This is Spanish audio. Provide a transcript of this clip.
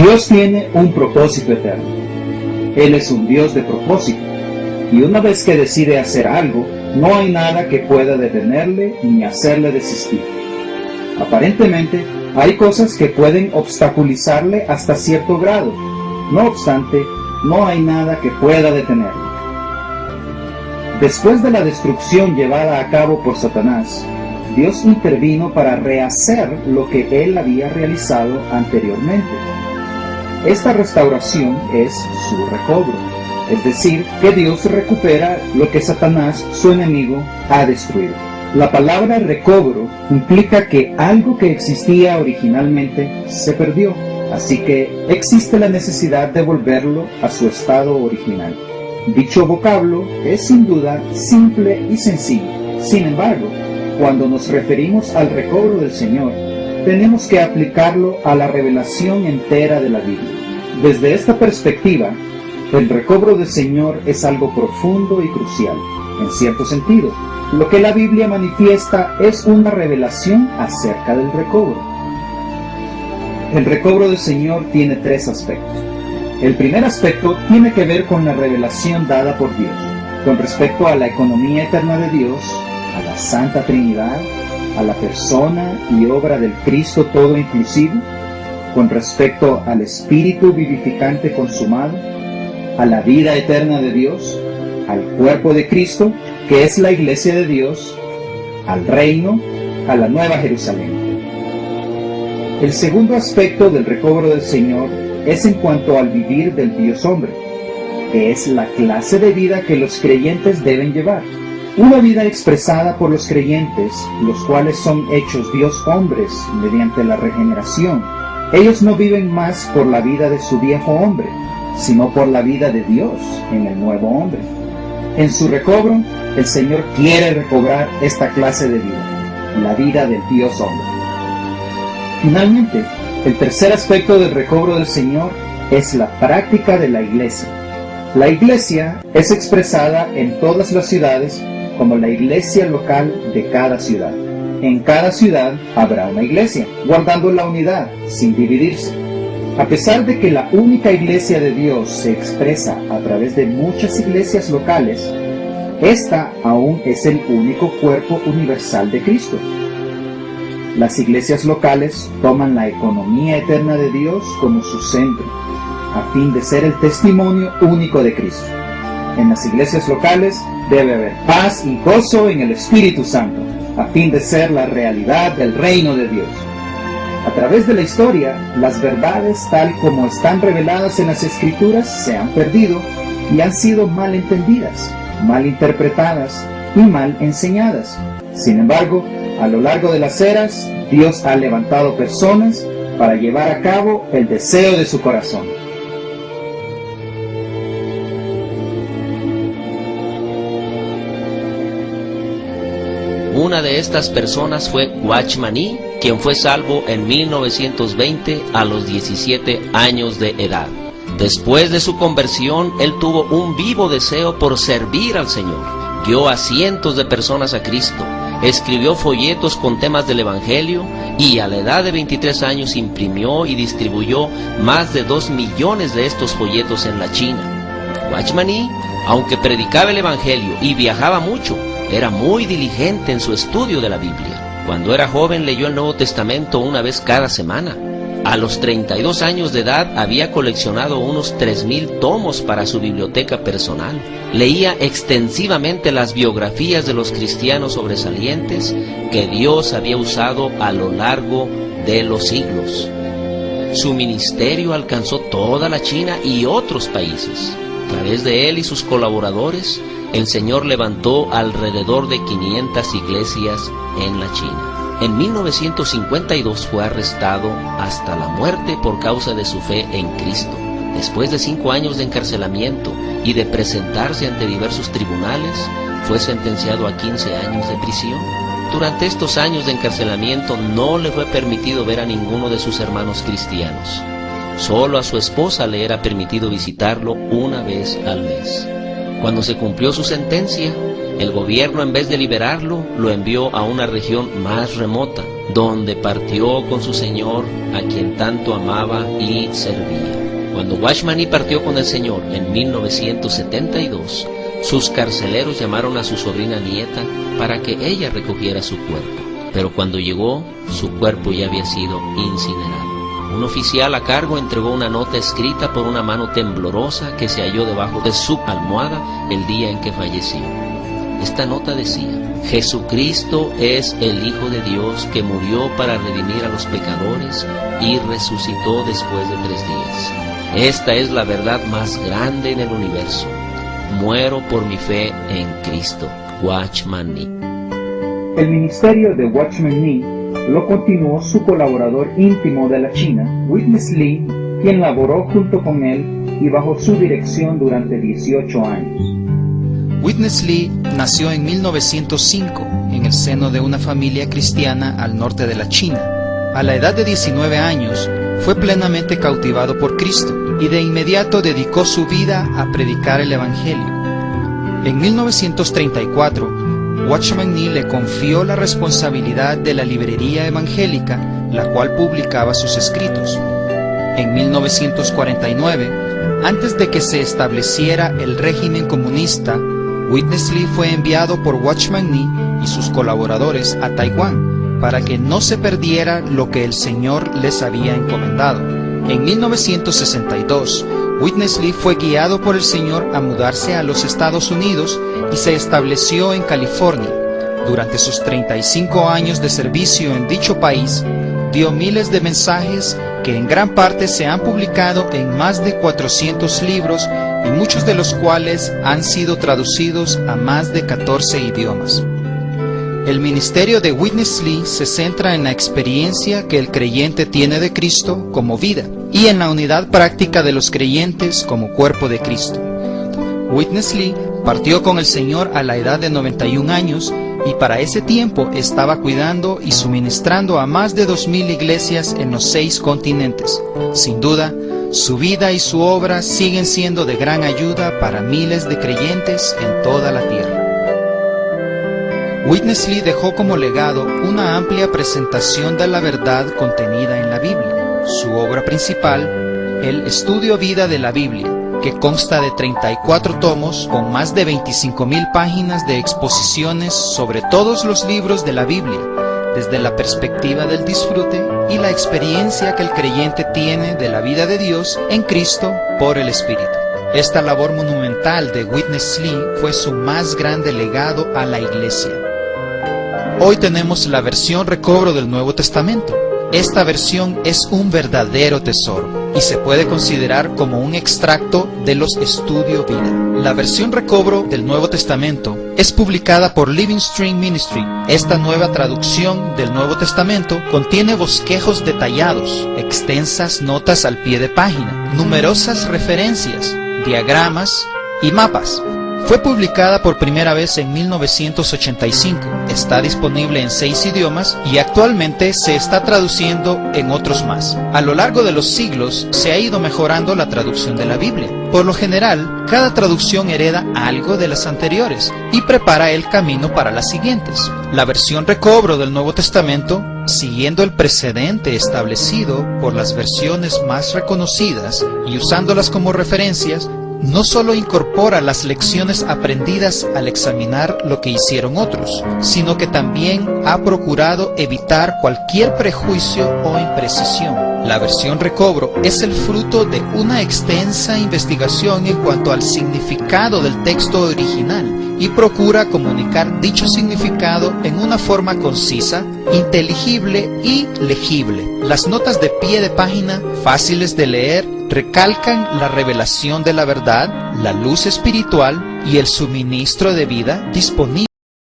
Dios tiene un propósito eterno. Él es un Dios de propósito, y una vez que decide hacer algo, no hay nada que pueda detenerle ni hacerle desistir. Aparentemente, hay cosas que pueden obstaculizarle hasta cierto grado. No obstante, no hay nada que pueda detenerlo. Después de la destrucción llevada a cabo por Satanás, Dios intervino para rehacer lo que él había realizado anteriormente. Esta restauración es su recobro, es decir, que Dios recupera lo que Satanás, su enemigo, ha destruido. La palabra recobro implica que algo que existía originalmente se perdió, así que existe la necesidad de volverlo a su estado original. Dicho vocablo es sin duda simple y sencillo. Sin embargo, cuando nos referimos al recobro del Señor, tenemos que aplicarlo a la revelación entera de la Biblia. Desde esta perspectiva, el recobro del Señor es algo profundo y crucial. En cierto sentido, lo que la Biblia manifiesta es una revelación acerca del recobro. El recobro del Señor tiene tres aspectos. El primer aspecto tiene que ver con la revelación dada por Dios, con respecto a la economía eterna de Dios, a la Santa Trinidad, a la persona y obra del Cristo todo inclusivo, con respecto al Espíritu vivificante consumado, a la vida eterna de Dios, al cuerpo de Cristo, que es la Iglesia de Dios, al reino, a la Nueva Jerusalén. El segundo aspecto del recobro del Señor es en cuanto al vivir del Dios hombre, que es la clase de vida que los creyentes deben llevar. Una vida expresada por los creyentes, los cuales son hechos Dios hombres mediante la regeneración. Ellos no viven más por la vida de su viejo hombre, sino por la vida de Dios en el nuevo hombre. En su recobro, el Señor quiere recobrar esta clase de vida, la vida del Dios hombre. Finalmente, el tercer aspecto del recobro del Señor es la práctica de la iglesia. La iglesia es expresada en todas las ciudades como la iglesia local de cada ciudad. En cada ciudad habrá una iglesia, guardando la unidad, sin dividirse. A pesar de que la única iglesia de Dios se expresa a través de muchas iglesias locales, esta aún es el único cuerpo universal de Cristo. Las iglesias locales toman la economía eterna de Dios como su centro, a fin de ser el testimonio único de Cristo. En las iglesias locales debe haber paz y gozo en el Espíritu Santo, a fin de ser la realidad del reino de Dios. A través de la historia, las verdades tal como están reveladas en las Escrituras se han perdido y han sido mal entendidas, mal interpretadas y mal enseñadas. Sin embargo, a lo largo de las eras, Dios ha levantado personas para llevar a cabo el deseo de su corazón. Una de estas personas fue Watchman Nee, quien fue salvo en 1920 a los 17 años de edad. Después de su conversión, él tuvo un vivo deseo por servir al Señor. Guió a cientos de personas a Cristo, escribió folletos con temas del Evangelio y a la edad de 23 años imprimió y distribuyó más de 2 millones de estos folletos en la China. Watchman Nee, aunque predicaba el Evangelio y viajaba mucho, era muy diligente en su estudio de la Biblia. Cuando era joven leyó el Nuevo Testamento una vez cada semana. A los 32 años de edad había coleccionado unos 3,000 tomos para su biblioteca personal. Leía extensivamente las biografías de los cristianos sobresalientes que Dios había usado a lo largo de los siglos. Su ministerio alcanzó toda la China y otros países. A través de él y sus colaboradores, el Señor levantó alrededor de 500 iglesias en la China. En 1952 fue arrestado hasta la muerte por causa de su fe en Cristo. Después de 5 años de encarcelamiento y de presentarse ante diversos tribunales, fue sentenciado a 15 años de prisión. Durante estos años de encarcelamiento no le fue permitido ver a ninguno de sus hermanos cristianos. Solo a su esposa le era permitido visitarlo una vez al mes. Cuando se cumplió su sentencia, el gobierno, en vez de liberarlo, lo envió a una región más remota, donde partió con su Señor, a quien tanto amaba y servía. Cuando Watchman Nee partió con el Señor en 1972, sus carceleros llamaron a su sobrina nieta para que ella recogiera su cuerpo. Pero cuando llegó, su cuerpo ya había sido incinerado. Un oficial a cargo entregó una nota escrita por una mano temblorosa que se halló debajo de su almohada el día en que falleció. Esta nota decía: Jesucristo es el Hijo de Dios que murió para redimir a los pecadores y resucitó después de 3 días. Esta es la verdad más grande en el universo. Muero por mi fe en Cristo. Watchman Nee. El ministerio de Watchman Nee lo continuó su colaborador íntimo de la China, Witness Lee, quien laboró junto con él y bajo su dirección durante 18 años. Witness Lee nació en 1905 en el seno de una familia cristiana al norte de la China. A la edad de 19 años fue plenamente cautivado por Cristo y de inmediato dedicó su vida a predicar el Evangelio. En 1934, Watchman Nee le confió la responsabilidad de la librería evangélica, la cual publicaba sus escritos. En 1949, antes de que se estableciera el régimen comunista, Witness Lee fue enviado por Watchman Nee y sus colaboradores a Taiwán para que no se perdiera lo que el Señor les había encomendado. En 1962, Witness Lee fue guiado por el Señor a mudarse a los Estados Unidos y se estableció en California. Durante sus 35 años de servicio en dicho país, dio miles de mensajes que en gran parte se han publicado en más de 400 libros y muchos de los cuales han sido traducidos a más de 14 idiomas. El ministerio de Witness Lee se centra en la experiencia que el creyente tiene de Cristo como vida y en la unidad práctica de los creyentes como cuerpo de Cristo. Witness Lee partió con el Señor a la edad de 91 años y para ese tiempo estaba cuidando y suministrando a más de 2000 iglesias en los 6 continentes. Sin duda, su vida y su obra siguen siendo de gran ayuda para miles de creyentes en toda la tierra. Witness Lee dejó como legado una amplia presentación de la verdad contenida en la Biblia. Su obra principal, el Estudio Vida de la Biblia, que consta de 34 tomos con más de 25.000 páginas de exposiciones sobre todos los libros de la Biblia, desde la perspectiva del disfrute y la experiencia que el creyente tiene de la vida de Dios en Cristo por el Espíritu. Esta labor monumental de Witness Lee fue su más grande legado a la Iglesia. Hoy tenemos la versión recobro del Nuevo Testamento. Esta versión es un verdadero tesoro y se puede considerar como un extracto de los Estudio Vida. La versión recobro del Nuevo Testamento es publicada por Living Stream Ministry. Esta nueva traducción del Nuevo Testamento contiene bosquejos detallados, extensas notas al pie de página, numerosas referencias, diagramas y mapas. Fue publicada por primera vez en 1985, está disponible en 6 idiomas y actualmente se está traduciendo en otros más. A lo largo de los siglos se ha ido mejorando la traducción de la Biblia. Por lo general, cada traducción hereda algo de las anteriores y prepara el camino para las siguientes. La versión recobro del Nuevo Testamento, siguiendo el precedente establecido por las versiones más reconocidas y usándolas como referencias, no solo incorpora las lecciones aprendidas al examinar lo que hicieron otros, sino que también ha procurado evitar cualquier prejuicio o imprecisión. La versión recobro es el fruto de una extensa investigación en cuanto al significado del texto original y procura comunicar dicho significado en una forma concisa, inteligible y legible. Las notas de pie de página, fáciles de leer, recalcan la revelación de la verdad, la luz espiritual y el suministro de vida disponible